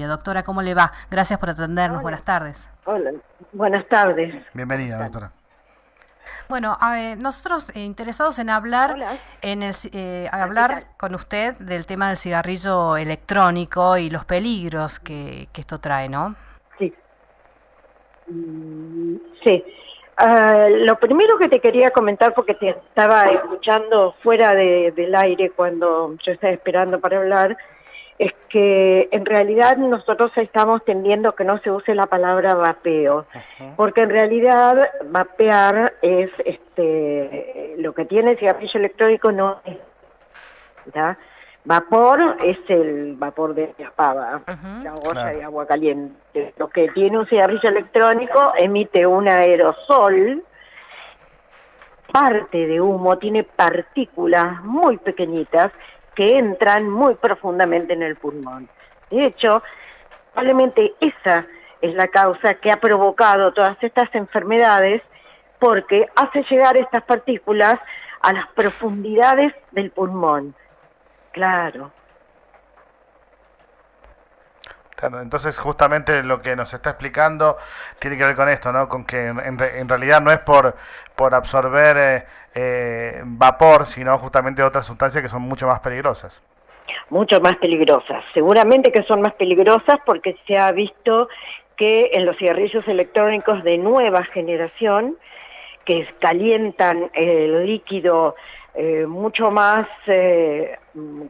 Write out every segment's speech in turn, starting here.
Doctora, ¿cómo le va? Gracias por atendernos. Hola, Buenas tardes. hola, buenas tardes. Bienvenida, doctora. Bueno, nosotros interesados en hablar, Hola, ¿qué hablar tal? con usted del tema del cigarrillo electrónico y los peligros que esto trae, ¿no? Sí, sí. Lo primero que te quería comentar, porque te estaba escuchando fuera del aire cuando yo estaba esperando para hablar, es que en realidad nosotros estamos tendiendo a que no se use la palabra vapeo, porque en realidad vapear es lo que tiene el cigarrillo electrónico no es, ¿ya? Vapor es el vapor de la pava, Ujú. la olla Claro. de agua caliente. Lo que tiene un cigarrillo electrónico emite un aerosol, parte de humo, tiene partículas muy pequeñitas que entran muy profundamente en el pulmón. De hecho, probablemente esa es la causa que ha provocado todas estas enfermedades, porque hace llegar estas partículas a las profundidades del pulmón. Claro. Claro, entonces justamente lo que nos está explicando tiene que ver con esto, ¿no? Con que en realidad no es por absorber vapor, sino justamente otras sustancias que son mucho más peligrosas. Mucho más peligrosas. Seguramente que son más peligrosas porque se ha visto que en los cigarrillos electrónicos de nueva generación, que calientan el líquido mucho más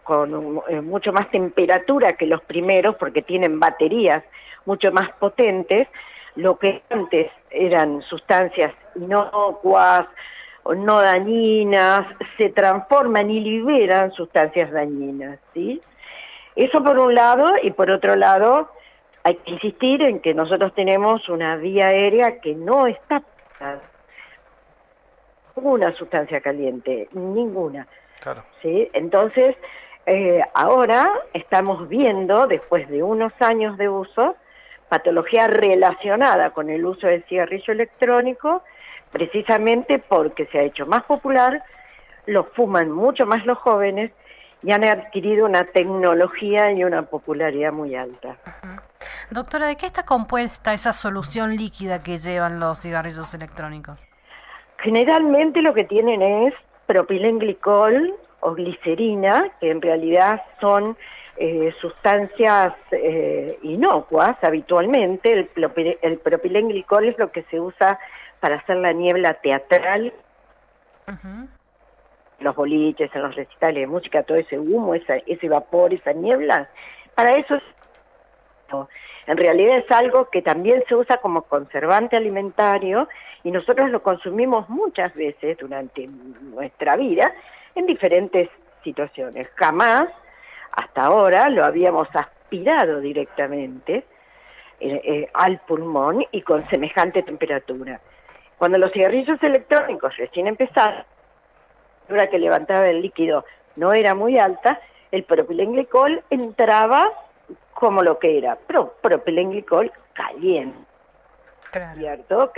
con mucho más temperatura que los primeros, porque tienen baterías mucho más potentes, lo que antes eran sustancias inocuas o no dañinas, se transforman y liberan sustancias dañinas, ¿sí? Eso por un lado, y por otro lado, hay que insistir en que nosotros tenemos una vía aérea que no está ninguna sustancia caliente, ninguna, Claro. ¿sí? Entonces, ahora estamos viendo, después de unos años de uso, patología relacionada con el uso del cigarrillo electrónico, precisamente porque se ha hecho más popular, lo fuman mucho más los jóvenes y han adquirido una tecnología y una popularidad muy alta. Doctora, ¿de qué está compuesta esa solución líquida que llevan los cigarrillos electrónicos? Generalmente lo que tienen es propilenglicol o glicerina, que en realidad son sustancias inocuas habitualmente. El propilenglicol es lo que se usa para hacer la niebla teatral, Ujú. los boliches, en los recitales de música, todo ese humo, ese vapor, esa niebla. Para eso en realidad es algo que también se usa como conservante alimentario y nosotros lo consumimos muchas veces durante nuestra vida en diferentes situaciones. Jamás, hasta ahora, lo habíamos aspirado directamente al pulmón y con semejante temperatura. Cuando los cigarrillos electrónicos recién empezaron, la temperatura que levantaba el líquido no era muy alta, el propilenglicol entraba como lo que era, pero propilenglicol caliente, Claro. ¿cierto?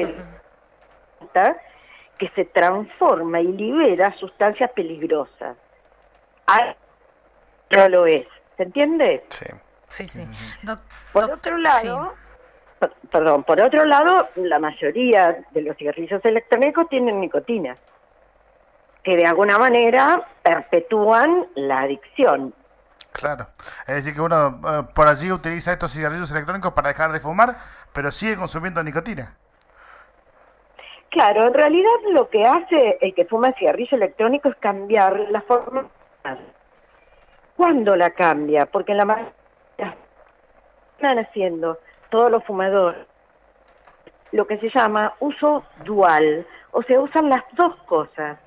Que se transforma y libera sustancias peligrosas. Ah, no lo es, ¿se entiende? Sí. Sí, sí. Por otro Sí. lado, perdón, por otro lado, la mayoría de los cigarrillos electrónicos tienen nicotina, que de alguna manera perpetúan la adicción. Claro. Es decir, que uno por allí utiliza estos cigarrillos electrónicos para dejar de fumar, pero sigue consumiendo nicotina. Claro, en realidad lo que hace el que fuma cigarrillo electrónico es cambiar la forma. ¿Cuándo la cambia? Porque en la mayoría están haciendo todos los fumadores lo que se llama uso dual, o sea, usan las dos cosas.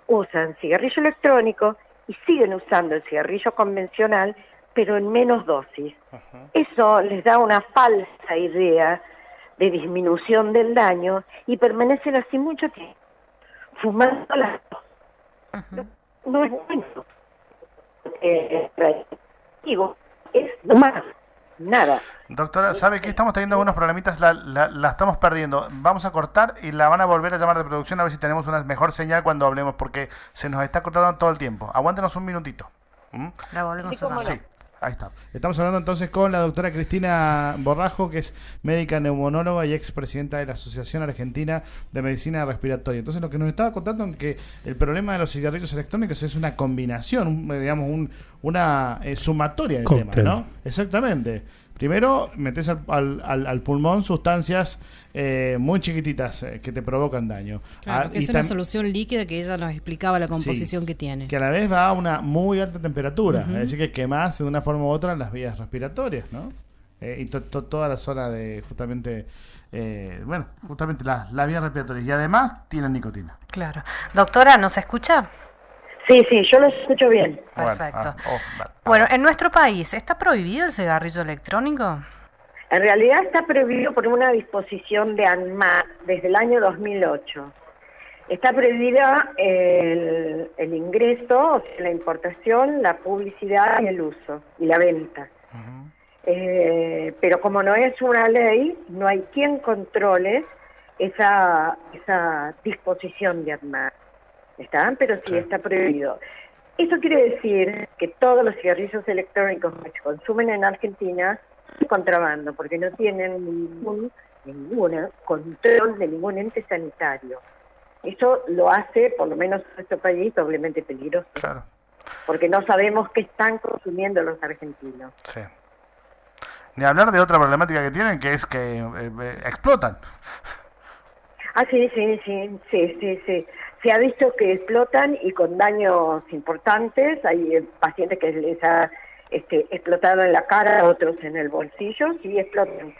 Usan cigarrillo electrónico y siguen usando el cigarrillo convencional, pero en menos dosis. Eso les da una falsa idea de disminución del daño y permanecen así mucho tiempo, fumando las dos. Ujú. No es bueno. Digo, es más, nada. Doctora, ¿sabe que estamos teniendo algunos problemitas? La estamos perdiendo. Vamos a cortar y la van a volver a llamar de producción a ver si tenemos una mejor señal cuando hablemos, porque se nos está cortando todo el tiempo. Aguántenos un minutito. ¿Mm? La volvemos Sí, a cómo llamar. no. Sí. Ahí está. Estamos hablando entonces con la doctora Cristina Borrajo, que es médica neumonóloga y expresidenta de la Asociación Argentina de Medicina Respiratoria. Entonces lo que nos estaba contando es que el problema de los cigarrillos electrónicos es una combinación, una sumatoria de temas, ¿no? Exactamente. Primero, metes al pulmón sustancias muy chiquititas que te provocan daño. Claro, que es una solución líquida que ella nos explicaba la composición que tiene. Que a la vez va a una muy alta temperatura, es decir, que quemás de una forma u otra las vías respiratorias, ¿no? Y toda la zona de justamente las vías respiratorias. Y además tienen nicotina. Claro. Doctora, ¿nos escucha? Sí, yo lo escucho bien. Perfecto. Bueno, en nuestro país, ¿está prohibido el cigarrillo electrónico? En realidad está prohibido por una disposición de ANMAT desde el año 2008. Está prohibida el ingreso, o sea, la importación, la publicidad y el uso y la venta. Pero como no es una ley, no hay quien controle esa disposición de ANMAT. ¿Está? Pero sí está prohibido. Eso quiere decir que todos los cigarrillos electrónicos que se consumen en Argentina son contrabando, porque no tienen ningún control de ningún ente sanitario. Eso lo hace, por lo menos en nuestro país, doblemente peligroso. Claro. Porque no sabemos qué están consumiendo los argentinos. Sí. Ni hablar de otra problemática que tienen, que es que explotan. Ah, sí. Se ha visto que explotan y con daños importantes. Hay pacientes que les ha explotado en la cara, otros en el bolsillo, sí explotan.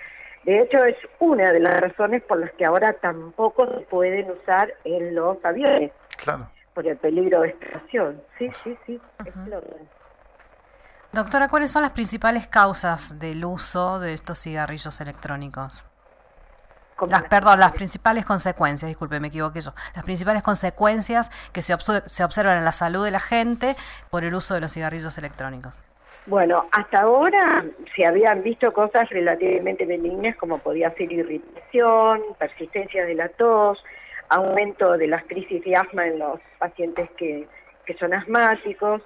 De hecho, es una de las razones por las que ahora tampoco se pueden usar en los aviones. Claro. Por el peligro de explosión. Sí, explotan. Doctora, ¿cuáles son las principales causas del uso de estos cigarrillos electrónicos? Las principales consecuencias, disculpe, me equivoqué yo. Las principales consecuencias que se observan en la salud de la gente por el uso de los cigarrillos electrónicos. Bueno, hasta ahora se habían visto cosas relativamente benignas como podía ser irritación, persistencia de la tos, aumento de las crisis de asma en los pacientes que son asmáticos,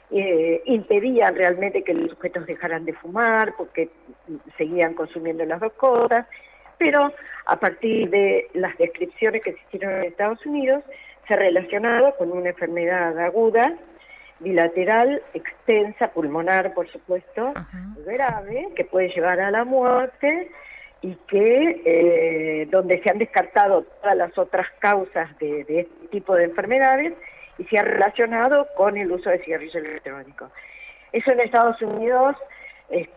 impedían realmente que los sujetos dejaran de fumar porque seguían consumiendo las dos cosas. Pero a partir de las descripciones que se hicieron en Estados Unidos, se ha relacionado con una enfermedad aguda, bilateral, extensa, pulmonar, por supuesto, grave, que puede llevar a la muerte y que donde se han descartado todas las otras causas de este tipo de enfermedades y se ha relacionado con el uso de cigarrillos electrónicos. Eso en Estados Unidos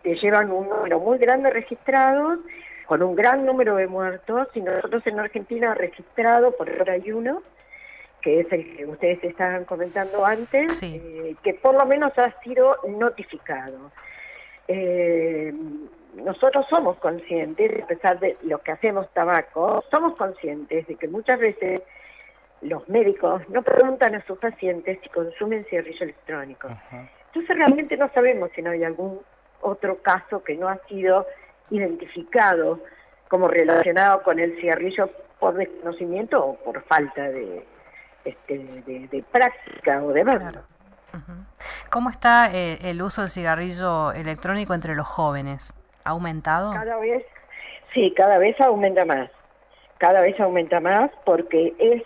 llevan un número muy grande registrados, con un gran número de muertos, y nosotros en Argentina registrado, por ahora hay uno, que es el que ustedes estaban comentando antes, que por lo menos ha sido notificado. Nosotros somos conscientes, a pesar de lo que hacemos tabaco, somos conscientes de que muchas veces los médicos no preguntan a sus pacientes si consumen cigarrillo electrónico. Entonces realmente no sabemos si no hay algún otro caso que no ha sido identificado como relacionado con el cigarrillo por desconocimiento o por falta de práctica o de verlo. Claro. ¿Cómo está el uso del cigarrillo electrónico entre los jóvenes? ¿Ha aumentado? Cada vez aumenta más. Cada vez aumenta más porque el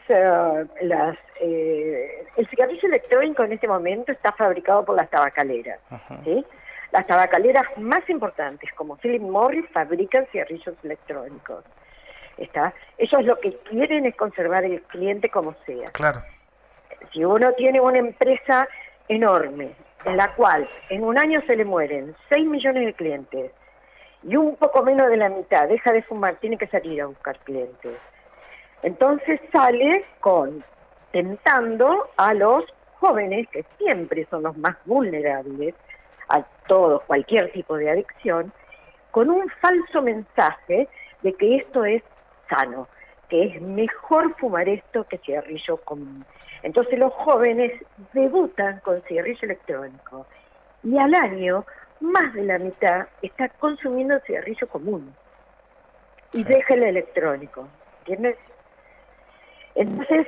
cigarrillo electrónico en este momento está fabricado por las tabacaleras, ¿sí? Las tabacaleras más importantes, como Philip Morris, fabrican cigarrillos electrónicos. Ellos lo que quieren es conservar el cliente como sea. Claro. Si uno tiene una empresa enorme, en la cual en un año se le mueren 6 millones de clientes, y un poco menos de la mitad deja de fumar, tiene que salir a buscar clientes. Entonces sale tentando a los jóvenes, que siempre son los más vulnerables a cualquier tipo de adicción, con un falso mensaje de que esto es sano, que es mejor fumar esto que cigarrillo común. Entonces los jóvenes debutan con cigarrillo electrónico y al año más de la mitad está consumiendo cigarrillo común y deja el electrónico, ¿entiendes? Entonces,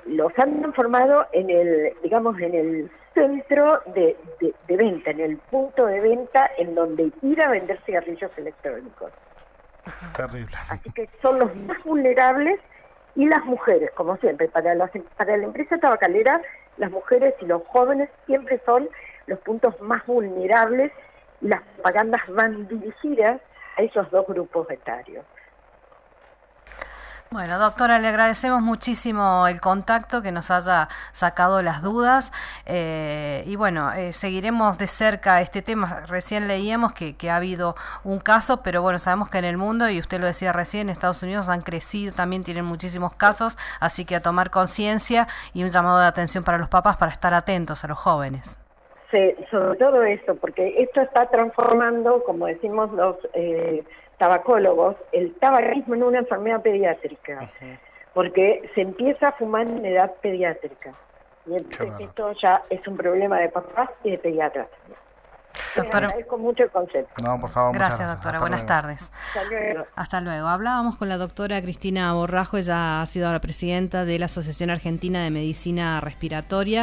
los han transformado en el, digamos, en el centro de venta, en el punto de venta en donde ir a vender cigarrillos electrónicos. Terrible. Así que son los más vulnerables y las mujeres, como siempre. Para la empresa tabacalera, las mujeres y los jóvenes siempre son los puntos más vulnerables y las propagandas van dirigidas a esos dos grupos etarios. Bueno, doctora, le agradecemos muchísimo el contacto, que nos haya sacado las dudas y bueno, seguiremos de cerca este tema. Recién leíamos que ha habido un caso, pero bueno, sabemos que en el mundo, y usted lo decía recién, Estados Unidos han crecido, también tienen muchísimos casos, así que a tomar conciencia y un llamado de atención para los papás para estar atentos a los jóvenes. Sí, sobre todo esto, porque esto está transformando, como decimos los tabacólogos, el tabaquismo en una enfermedad pediátrica, porque se empieza a fumar en edad pediátrica. Y entonces esto ya es un problema de papás y de pediatras. Doctora, agradezco mucho el concepto. No, por favor, gracias, doctora. Buenas tardes. Hasta luego. Hasta luego. Hablábamos con la doctora Cristina Borrajo, ella ha sido la presidenta de la Asociación Argentina de Medicina Respiratoria.